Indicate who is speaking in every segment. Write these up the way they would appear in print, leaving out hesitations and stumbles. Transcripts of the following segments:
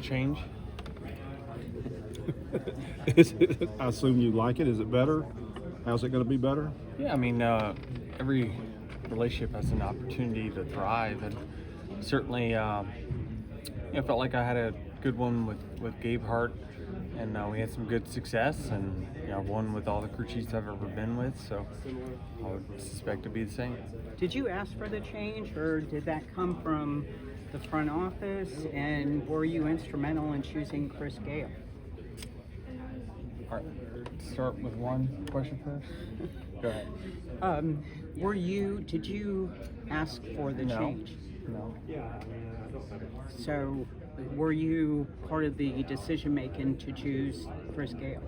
Speaker 1: change.
Speaker 2: I assume you like it. Is it better? How's it going to be better?
Speaker 1: Yeah, I mean, every relationship has an opportunity to thrive, and certainly, felt like I had a good one with Gabehart, and we had some good success, and I've won with all the crew chiefs I've ever been with, so I would suspect to be the same.
Speaker 3: Did you ask for the change, or did that come from the front office, and were you instrumental in choosing Chris Gayle?
Speaker 1: All right, start with one question first. Go ahead.
Speaker 3: Did you ask for the change?
Speaker 1: No.
Speaker 3: So, were you part of the decision making to choose Chris Gayle?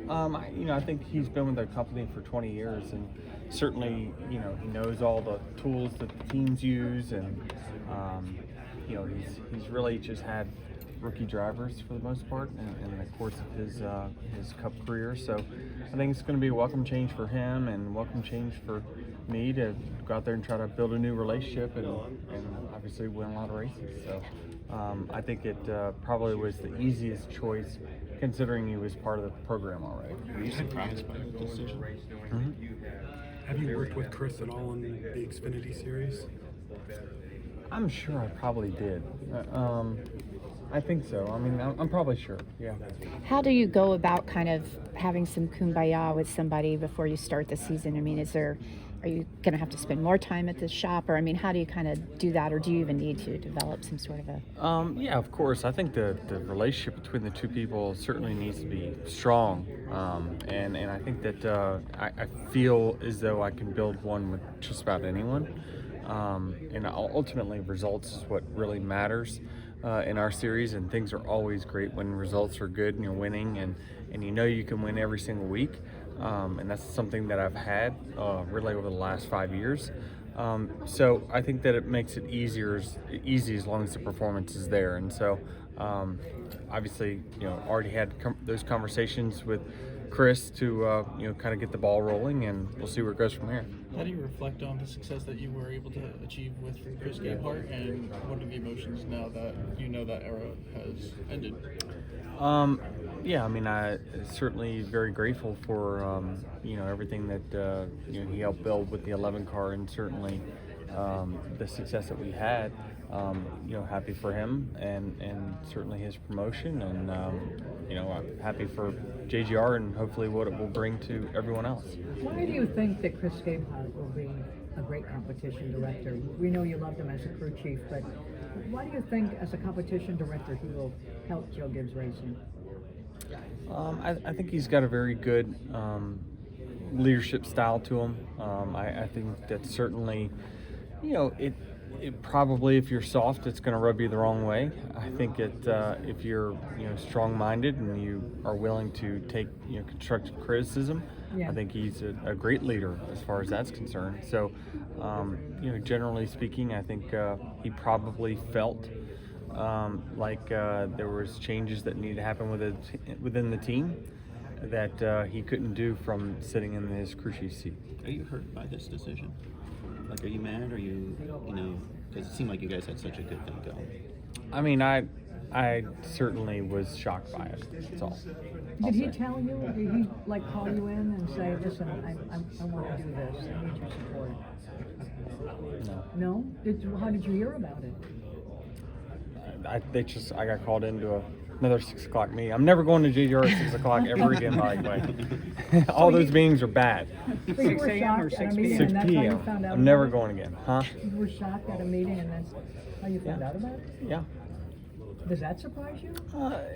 Speaker 1: I think he's been with the company for 20 years, and certainly, he knows all the tools that the teams use, and he's really just had rookie drivers for the most part in the course of his Cup career. So I think it's going to be a welcome change for him and welcome change for me to go out there and try to build a new relationship and obviously win a lot of races. So I think it probably was the easiest choice considering he was part of the program already.
Speaker 4: Were you surprised by the decision?
Speaker 1: Mm-hmm.
Speaker 5: Have you worked with Chris at all in the Xfinity Series?
Speaker 1: I'm sure I probably did. I think so. I mean, I'm probably sure, yeah.
Speaker 6: How do you go about kind of having some kumbaya with somebody before you start the season? I mean, are you going to have to spend more time at the shop? Or, I mean, how do you kind of do that? Or do you even need to develop some sort of a...
Speaker 1: Yeah, of course. I think the relationship between the two people certainly needs to be strong. And I think that I feel as though I can build one with just about anyone. And ultimately, results is what really matters in our series, and things are always great when results are good and you're winning, and you can win every single week. And that's something that I've had really over the last 5 years. So I think that it makes it easy as long as the performance is there. And so obviously, already had those conversations with Chris to kind of get the ball rolling, and we'll see where it goes from here.
Speaker 4: How do you reflect on the success that you were able to achieve with Chris Gabehart, and what are the emotions now that that era has ended?
Speaker 1: Yeah, I mean, I certainly very grateful for everything that he helped build with the 11 car, and certainly the success that we had. Happy for him and certainly his promotion, and I'm happy for JGR and hopefully what it will bring to everyone else.
Speaker 7: Why do you think that Chris Gabehart will be a great competition director? We know you loved him as a crew chief, but why do you think as a competition director he will help Joe Gibbs Racing?
Speaker 1: I think he's got a very good leadership style to him. I think that certainly, it probably, if you're soft, it's going to rub you the wrong way. I think if you're strong-minded and you are willing to take constructive criticism, I think he's a great leader as far as that's concerned. So generally speaking, I think he probably felt like there was changes that needed to happen within the team that he couldn't do from sitting in his crew chief seat.
Speaker 4: Are you hurt by this decision? Like, are you mad? Are you, because it seemed like you guys had such a good thing going.
Speaker 1: I mean, I certainly was shocked by it. That's all.
Speaker 7: Did he tell you? Did he call you in and say, "Listen, I want to do this. I need your support"?
Speaker 1: No.
Speaker 7: No? How did you hear about it?
Speaker 1: I got called into another 6 o'clock meeting. I'm never going to JGR at 6 o'clock ever again, by the way. All those meetings are bad.
Speaker 7: So you were
Speaker 3: 6 a.m. or
Speaker 7: shocked at a
Speaker 3: 6
Speaker 7: meeting,
Speaker 1: 6
Speaker 7: and that's how you
Speaker 1: p.m.
Speaker 7: found out
Speaker 1: I'm never
Speaker 7: about
Speaker 1: going again. Huh?
Speaker 7: it? You were shocked at a meeting, and that's how you found out about it?
Speaker 1: Yeah.
Speaker 7: Does that surprise you?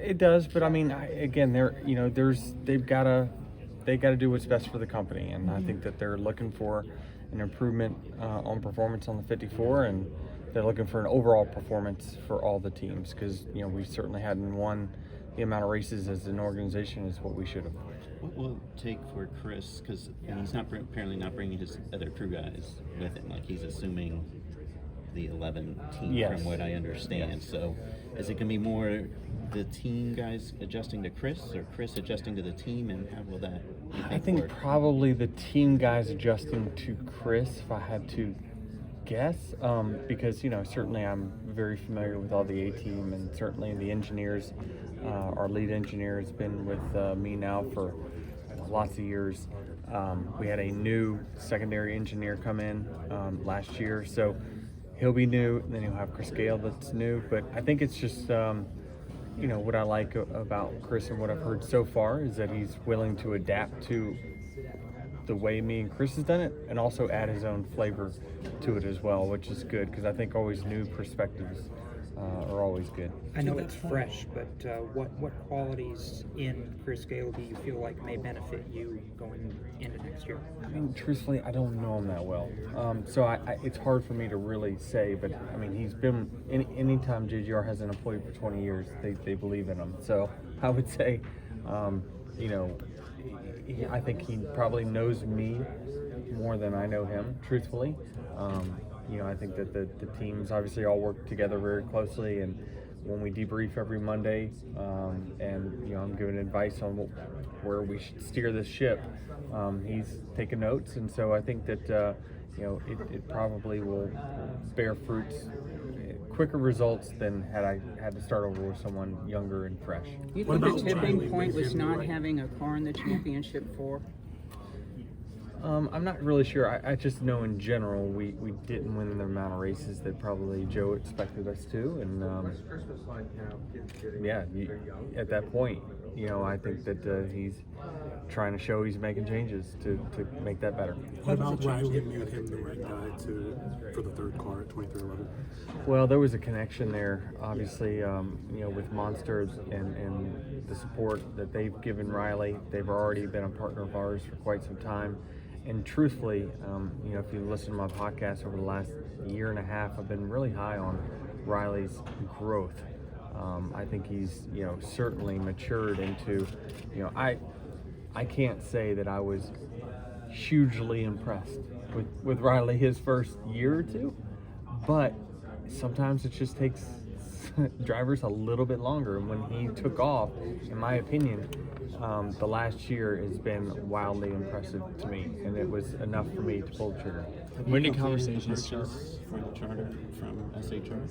Speaker 1: It does, but I mean, again, they've got to do what's best for the company, and I think that they're looking for an improvement on performance on the 54, and they're looking for an overall performance for all the teams, because we certainly hadn't won the amount of races as an organization as what we should have.
Speaker 4: What will it take for Chris, because he's apparently not bringing his other crew guys with him, like he's assuming the 11 team,
Speaker 1: Yes.
Speaker 4: from what I understand.
Speaker 1: Yes.
Speaker 4: So is it going to be more the team guys adjusting to Chris, or Chris adjusting to the team, and how will that
Speaker 1: I think
Speaker 4: work?
Speaker 1: probably the team guys adjusting to Chris, if I had to guess, because certainly I'm very familiar with all the A team, and certainly the engineers. Our lead engineer has been with me now for lots of years. We had a new secondary engineer come in last year, so he'll be new. And then you'll have Chris Gayle that's new. But I think it's just what I like about Chris and what I've heard so far is that he's willing to adapt to the way me and Chris has done it, and also add his own flavor to it as well, which is good, because I think always new perspectives are always good.
Speaker 8: I know it's fresh, but what qualities in Chris Gayle do you feel like may benefit you going into next year?
Speaker 1: I mean, truthfully, I don't know him that well, so it's hard for me to really say. But I mean, he's been anytime JGR has an employee for 20 years, they believe in him. So I would say, I think he probably knows me more than I know him, truthfully. I think that the teams obviously all work together very closely, and when we debrief every Monday, and I'm giving advice on where we should steer this ship, he's taking notes, and so I think that it probably will bear fruits, quicker results than had I had to start over with someone younger and fresh.
Speaker 3: You think the tipping point was not having a car in the championship four?
Speaker 1: I'm not really sure. I just know in general we didn't win the amount of races that probably Joe expected us to, and at that point, I think that he's trying to show he's making changes to make that better.
Speaker 5: What about Riley made him the right guy for the third car at 2311?
Speaker 1: Well, there was a connection there, obviously, with Monsters and the support that they've given Riley. They've already been a partner of ours for quite some time. And truthfully, if you listen to my podcast over the last year and a half, I've been really high on Riley's growth. I think he's, certainly matured into, I can't say that I was hugely impressed with Riley his first year or two, but sometimes it just takes drivers a little bit longer. And when he took off, in my opinion, the last year has been wildly impressive to me, and it was enough for me to pull the trigger.
Speaker 4: When did conversations start for the charter from SHR?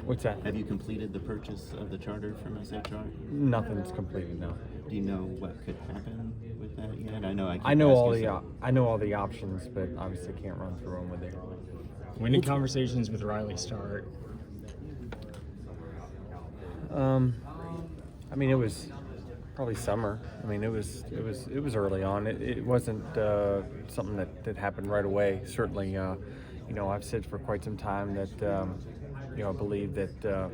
Speaker 1: What's that?
Speaker 4: Have you completed the purchase of the charter from SHR?
Speaker 1: Nothing's completed now.
Speaker 4: Do you know what could happen with that yet? I know
Speaker 1: I know all the options, but obviously can't run through them with it.
Speaker 9: When did conversations with Riley start?
Speaker 1: I mean, it was probably summer. I mean, it was early on. It wasn't something that happened right away. Certainly, I've said for quite some time that I believe that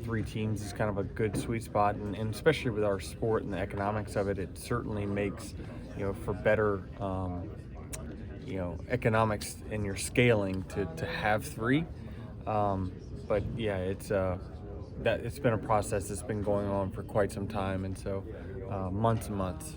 Speaker 1: 3 teams is kind of a good sweet spot, and especially with our sport and the economics of it, it certainly makes for better economics in your scaling to have 3. But yeah, it's been a process that's been going on for quite some time, and so months and months.